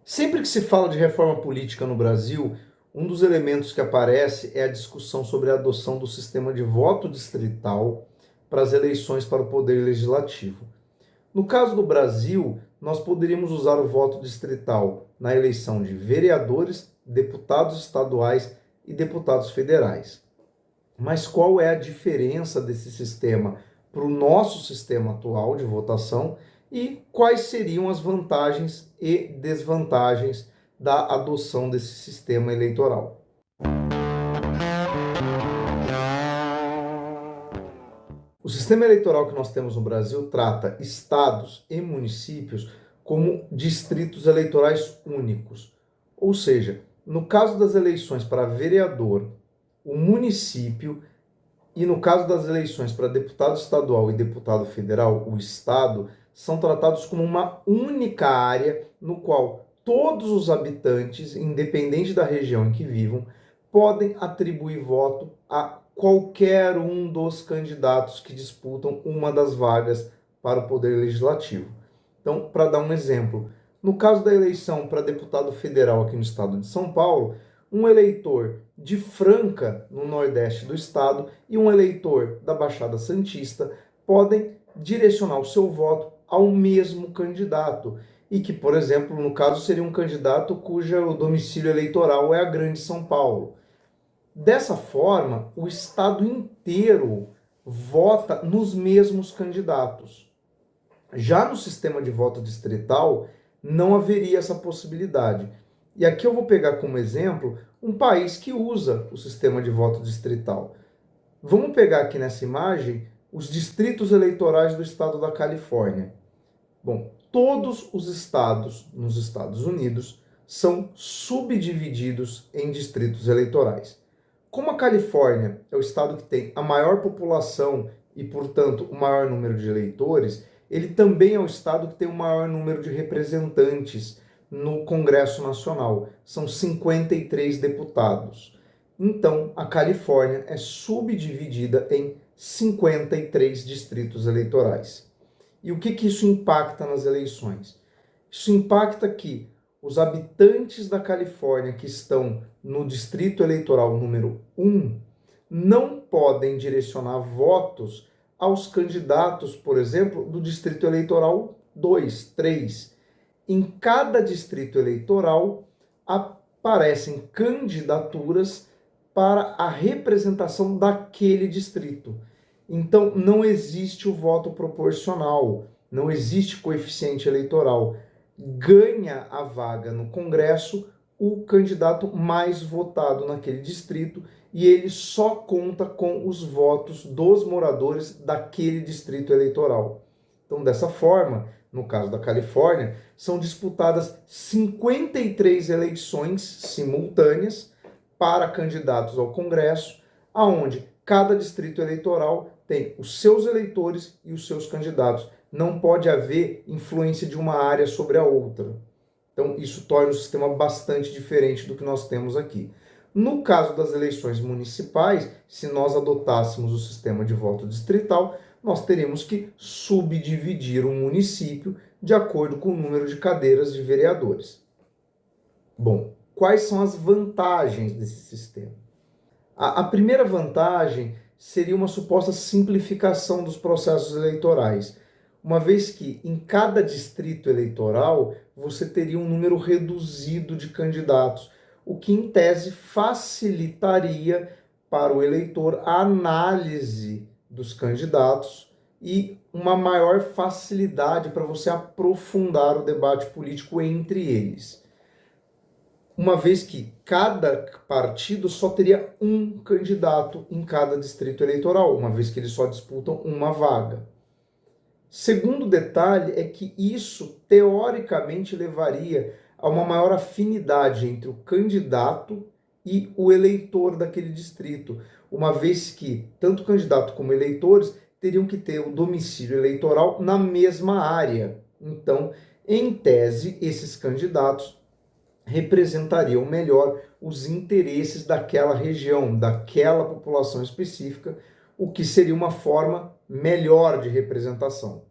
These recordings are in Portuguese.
Sempre que se fala de reforma política no Brasil, um dos elementos que aparece é a discussão sobre a adoção do sistema de voto distrital para as eleições para o poder legislativo. No caso do Brasil, nós poderíamos usar o voto distrital na eleição de vereadores, deputados estaduais e deputados federais. Mas qual é a diferença desse sistema para o nosso sistema atual de votação e quais seriam as vantagens e desvantagens da adoção desse sistema eleitoral? O sistema eleitoral que nós temos no Brasil trata estados e municípios como distritos eleitorais únicos. Ou seja, no caso das eleições para vereador, o município, e no caso das eleições para deputado estadual e deputado federal, o estado, são tratados como uma única área no qual todos os habitantes, independente da região em que vivam, podem atribuir voto a qualquer um dos candidatos que disputam uma das vagas para o poder legislativo. Então, para dar um exemplo, no caso da eleição para deputado federal aqui no estado de São Paulo, um eleitor de Franca, no nordeste do estado, e um eleitor da Baixada Santista podem direcionar o seu voto ao mesmo candidato. E que, por exemplo, no caso, seria um candidato cujo domicílio eleitoral é a Grande São Paulo. Dessa forma, o estado inteiro vota nos mesmos candidatos. Já no sistema de voto distrital, não haveria essa possibilidade. E aqui eu vou pegar como exemplo um país que usa o sistema de voto distrital. Vamos pegar aqui nessa imagem os distritos eleitorais do estado da Califórnia. Bom, todos os estados nos Estados Unidos são subdivididos em distritos eleitorais. Como a Califórnia é o estado que tem a maior população e, portanto, o maior número de eleitores, ele também é o estado que tem o maior número de representantes no Congresso Nacional. São 53 deputados. Então, a Califórnia é subdividida em 53 distritos eleitorais. E o que isso impacta nas eleições? Isso impacta que os habitantes da Califórnia que estão no distrito eleitoral número 1 não podem direcionar votos aos candidatos, por exemplo, do distrito eleitoral 2, 3. Em cada distrito eleitoral aparecem candidaturas para a representação daquele distrito. Então, não existe o voto proporcional, não existe coeficiente eleitoral. Ganha a vaga no Congresso o candidato mais votado naquele distrito e ele só conta com os votos dos moradores daquele distrito eleitoral. Então, dessa forma, no caso da Califórnia, são disputadas 53 eleições simultâneas para candidatos ao Congresso, aonde cada distrito eleitoral tem os seus eleitores e os seus candidatos. Não pode haver influência de uma área sobre a outra. Então, isso torna o sistema bastante diferente do que nós temos aqui. No caso das eleições municipais, se nós adotássemos o sistema de voto distrital, nós teríamos que subdividir um município de acordo com o número de cadeiras de vereadores. Bom, quais são as vantagens desse sistema? A primeira vantagem seria uma suposta simplificação dos processos eleitorais, uma vez que em cada distrito eleitoral você teria um número reduzido de candidatos, o que em tese facilitaria para o eleitor a análise dos candidatos e uma maior facilidade para você aprofundar o debate político entre eles. Uma vez que cada partido só teria um candidato em cada distrito eleitoral, uma vez que eles só disputam uma vaga. Segundo detalhe é que isso, teoricamente, levaria a uma maior afinidade entre o candidato e o eleitor daquele distrito, uma vez que tanto o candidato como eleitores teriam que ter o domicílio eleitoral na mesma área. Então, em tese, esses candidatos representariam melhor os interesses daquela região, daquela população específica, o que seria uma forma melhor de representação.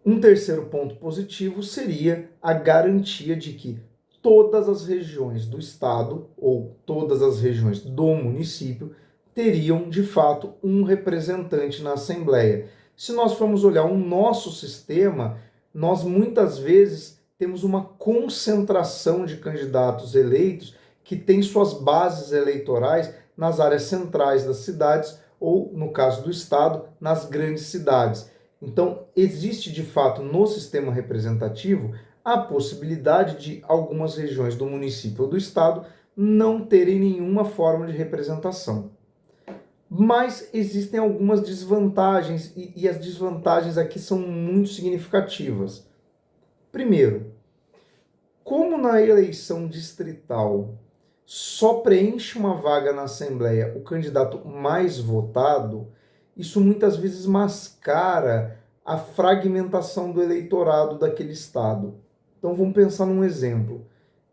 Um terceiro ponto positivo seria a garantia de que todas as regiões do estado ou todas as regiões do município teriam, de fato, um representante na Assembleia. Se nós formos olhar o nosso sistema, nós muitas vezes temos uma concentração de candidatos eleitos que têm suas bases eleitorais nas áreas centrais das cidades ou, no caso do estado, nas grandes cidades. Então, existe de fato no sistema representativo a possibilidade de algumas regiões do município ou do estado não terem nenhuma forma de representação. Mas existem algumas desvantagens, e as desvantagens aqui são muito significativas. Primeiro, como na eleição distrital só preenche uma vaga na Assembleia o candidato mais votado, isso muitas vezes mascara a fragmentação do eleitorado daquele estado. Então vamos pensar num exemplo.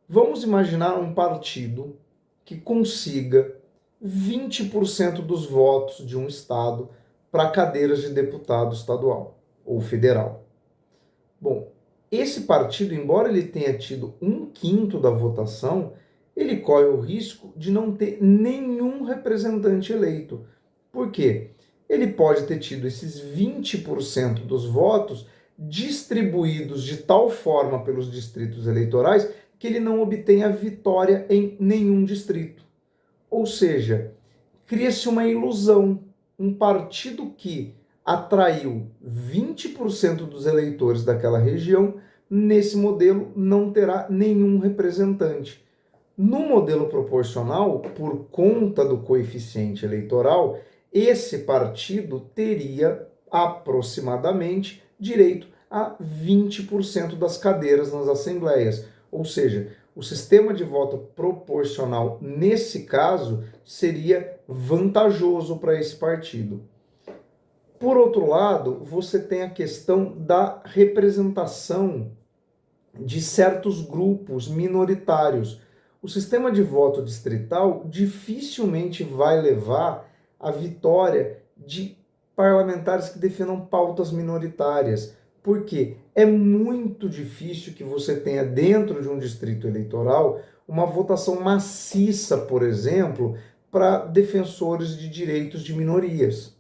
Vamos imaginar um partido que consiga 20% dos votos de um estado para cadeiras de deputado estadual ou federal. Bom, esse partido, embora ele tenha tido 1/5 da votação, ele corre o risco de não ter nenhum representante eleito. Por quê? Ele pode ter tido esses 20% dos votos distribuídos de tal forma pelos distritos eleitorais que ele não obtém a vitória em nenhum distrito. Ou seja, cria-se uma ilusão. Um partido que atraiu 20% dos eleitores daquela região, nesse modelo não terá nenhum representante. No modelo proporcional, por conta do coeficiente eleitoral, esse partido teria aproximadamente direito a 20% das cadeiras nas assembleias. Ou seja, o sistema de voto proporcional, nesse caso, seria vantajoso para esse partido. Por outro lado, você tem a questão da representação de certos grupos minoritários. O sistema de voto distrital dificilmente vai levar à vitória de parlamentares que defendam pautas minoritárias. Por quê? É muito difícil que você tenha dentro de um distrito eleitoral uma votação maciça, por exemplo, para defensores de direitos de minorias.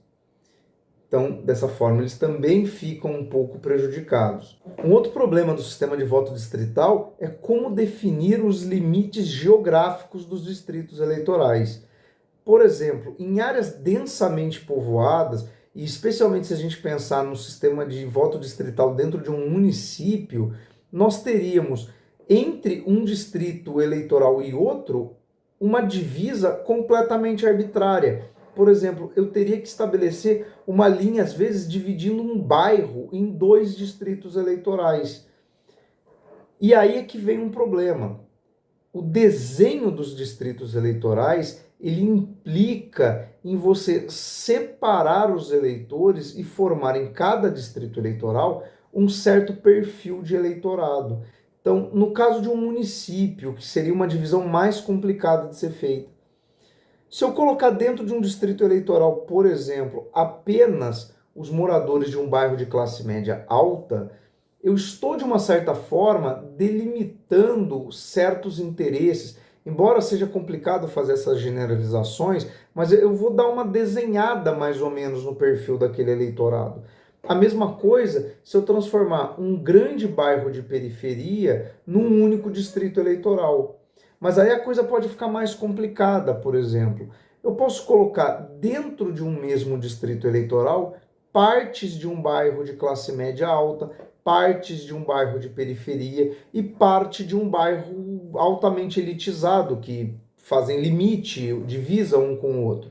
Então, dessa forma, eles também ficam um pouco prejudicados. Um outro problema do sistema de voto distrital é como definir os limites geográficos dos distritos eleitorais. Por exemplo, em áreas densamente povoadas, e especialmente se a gente pensar no sistema de voto distrital dentro de um município, nós teríamos entre um distrito eleitoral e outro uma divisa completamente arbitrária. Por exemplo, eu teria que estabelecer uma linha, às vezes, dividindo um bairro em 2 distritos eleitorais. E aí é que vem um problema. O desenho dos distritos eleitorais, ele implica em você separar os eleitores e formar em cada distrito eleitoral um certo perfil de eleitorado. Então, no caso de um município, que seria uma divisão mais complicada de ser feita, se eu colocar dentro de um distrito eleitoral, por exemplo, apenas os moradores de um bairro de classe média alta, eu estou, de uma certa forma, delimitando certos interesses. Embora seja complicado fazer essas generalizações, mas eu vou dar uma desenhada mais ou menos no perfil daquele eleitorado. A mesma coisa se eu transformar um grande bairro de periferia num único distrito eleitoral. Mas aí a coisa pode ficar mais complicada, por exemplo. Eu posso colocar dentro de um mesmo distrito eleitoral partes de um bairro de classe média alta, partes de um bairro de periferia e parte de um bairro altamente elitizado, que fazem limite, divisa um com o outro.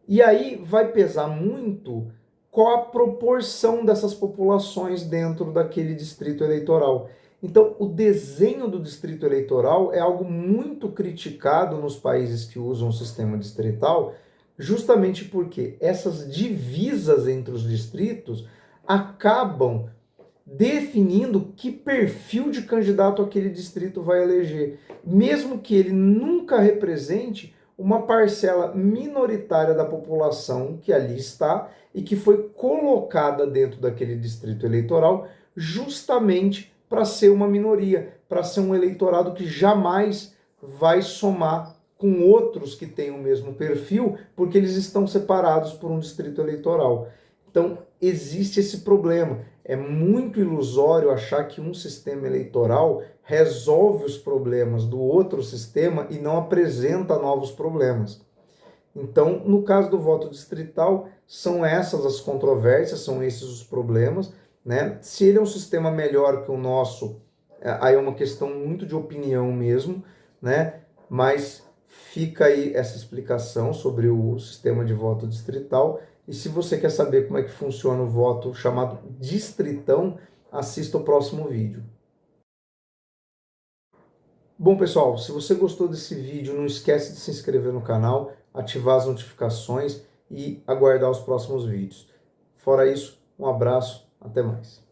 E aí vai pesar muito qual a proporção dessas populações dentro daquele distrito eleitoral. Então, o desenho do distrito eleitoral é algo muito criticado nos países que usam o sistema distrital, justamente porque essas divisas entre os distritos acabam definindo que perfil de candidato aquele distrito vai eleger, mesmo que ele nunca represente uma parcela minoritária da população que ali está e que foi colocada dentro daquele distrito eleitoral justamente para ser uma minoria, para ser um eleitorado que jamais vai somar com outros que têm o mesmo perfil, porque eles estão separados por um distrito eleitoral. Então, existe esse problema. É muito ilusório achar que um sistema eleitoral resolve os problemas do outro sistema e não apresenta novos problemas. Então, no caso do voto distrital, são essas as controvérsias, são esses os problemas, né? Se ele é um sistema melhor que o nosso, aí é uma questão muito de opinião mesmo, né? Mas fica aí essa explicação sobre o sistema de voto distrital. E se você quer saber como é que funciona o voto chamado distritão, assista o próximo vídeo. Bom, pessoal, se você gostou desse vídeo, não esquece de se inscrever no canal, ativar as notificações e aguardar os próximos vídeos. Fora isso, um abraço, até mais.